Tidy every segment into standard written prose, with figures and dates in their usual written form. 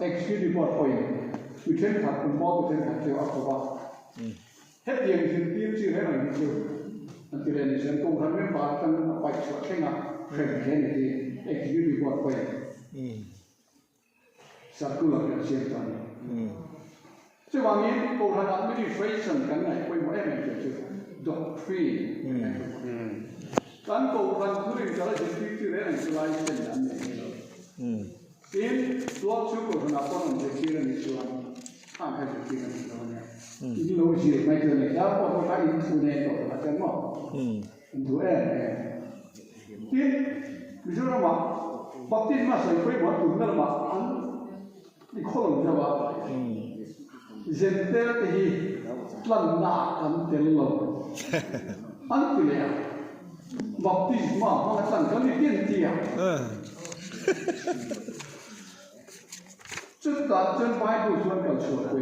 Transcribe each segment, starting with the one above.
executive report point we train thật cùng bó we train thật chiều áp của hết tiền thì tiêu chịu hết rồi chiều thì là sẽ cùng hắn với bà tăng bạch sửa thế nào khởi thế này thì executive report point sẽ cứ là cái chuyện đó chứ bằng như cùng hắn administration cái này quay một em này chiều doctrine kan cùng hắn cứ định cho là chỉ tiêu chịu hết này chiều ai sẽ làm này in tuak chu ko na pon on de kira ni chuan ha ka de kira ni chuan in lo ji mai ke ne da ko ka in tu ne to la kan mo du e tin mi jo ma baptism ma sai ko ma tu na ma an ni ko lo ja ba zen te te hi plan na an te lo an ti le baptism ma ma san ka ni tin ti ya trước đó trên Bible xuân cầu sửa quê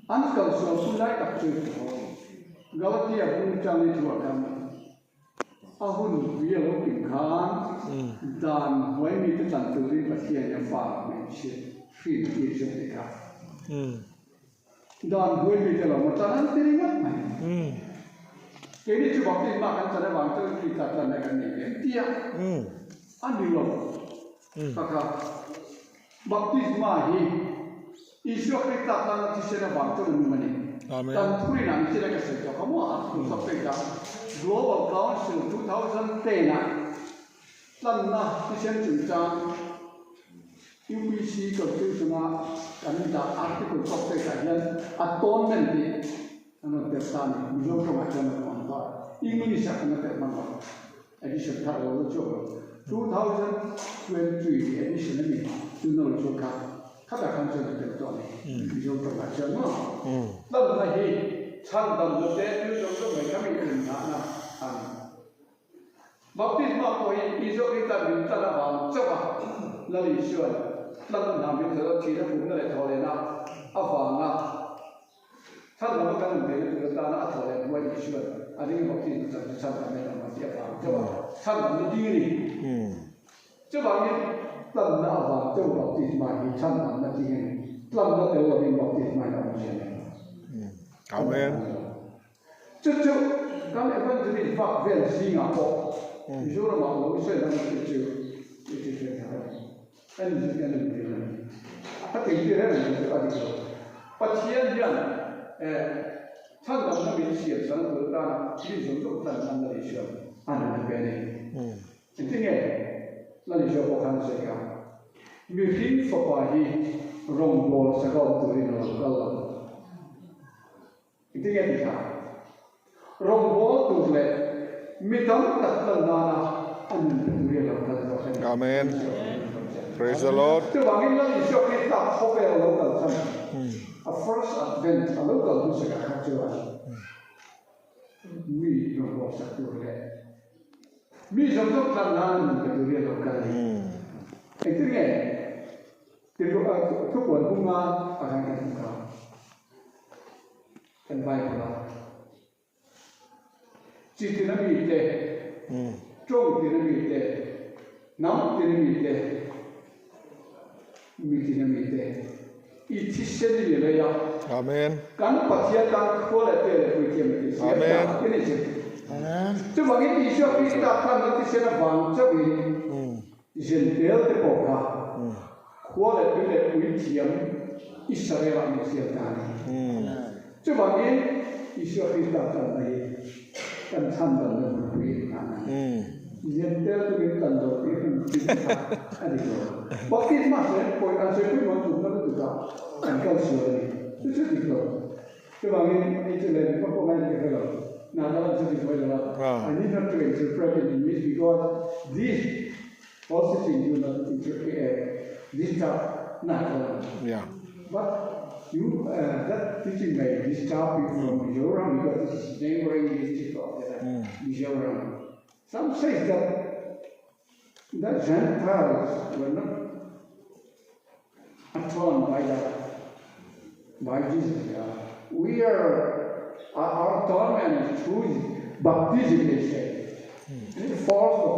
anh cầu sửa xuân lại tập trung Galatia cũng trang đi chùa cầm ahun vía lỗ bình khán đàn huế mi cái tận từ đi bạch thiên nhà phà mình sẽ phi đi trong cái cả đàn huế mi cái lòng mà ta ăn tiền mất mày cái đi chụp bọc tiền mà anh ta đã bằng tới khi ta ta này cái này cái tia anh đi lòng kakak baptisma hi Isu Krista tanah di sana bangsa menumani. Dan turi nanti kita kesejak kamu aku sampai ke Global Council 2010 tanah di sana juga UPC kerja semua kami dah artikel sampai kajian atonement di anu tertani belum kemajuan apa Indonesia kena termanfaat edition kalau coba 2023 edition ini tuh juga kada kan jadi tertuan ini juga macam mana lagi candang lebih juga mereka mikir mana baptisma koi isu kita minta nama coba lalu isu lalu nabi terus tidak punya leherena apa na candang kan lebih kita nak leher dua isu ada yang baptisma candang mereka masih apa coba candang diri coba ni lần nào vào châu bọc thịt mày thì chăn nằm là gì lần đó đều là bên bọc thịt mày là gì này Amen chứ các bạn vẫn chỉ phát về gì ngã bộ ví dụ là mà lối xe đang chịu chịu anh chỉ cần làm gì này các tình thế này là cái gì đó bắt chiên dân chăn nằm là bên xe sang cửa ta đi xuống chỗ chăn nằm là đi xuống anh là cái này chính thế này là lý do của khán giả vì phim phật bài rong bol sẽ có từ nó là cái nghe gì cả rong bol từ lệ mi tâm đặt lần nào anh từ lệ là cái đó Amen Praise the Lord từ bằng cái lý do cái ta không về local thân a first advent a local cũng sẽ khác chưa mi rong bol sẽ từ lệ mi giống giống lần nào mình phải từ lệ local cái thứ nghe thìทุกคนพุ่งมาอะไรกันครับเป็นใบของเราจิตนั้นมีเตะจ้องที่นั้นมีเตะน้ำที่นั้นมีเตะมีที่นั้นมีเตะอีที่เส้นนี้เลยอ่ะ Amen การปฏิบัติการโคตรเตะเลยคุยเกี่ยวกับสิ่งที่ไม่ได้จริงจะบอกว่าที่ชอบที่ตัดการที่เส้นบางจะมีเส้นเดียวที่ปกติขวดเป็นเล็กวิธีมอิสราเอลมีเสียงกันจะบอกว่าอิสราเอลตัดกันไปกันทันกันเลยคุยกันเย็นเดียวจะเป็นกันโดยที่ที่อันนี้ก็บอกที่มาเสร็จปล่อยกันเสร็จคุยมันถูกนั่นถูกกันกันเสียเลยจะดีกว่าจะบอกว่าไอ้เจ้าเล่นก็พวกมันจะเป็นน่าจะดีกว่าแล้ว I need not to interpret it in this because this processing do not interpret this job not Yeah but you that teaching by this job from Mizoram because this is neighboring district of Mizoram. Some say that the Gentiles were not atoned by Jesus. We are our atonement is through baptism, they say. It's false.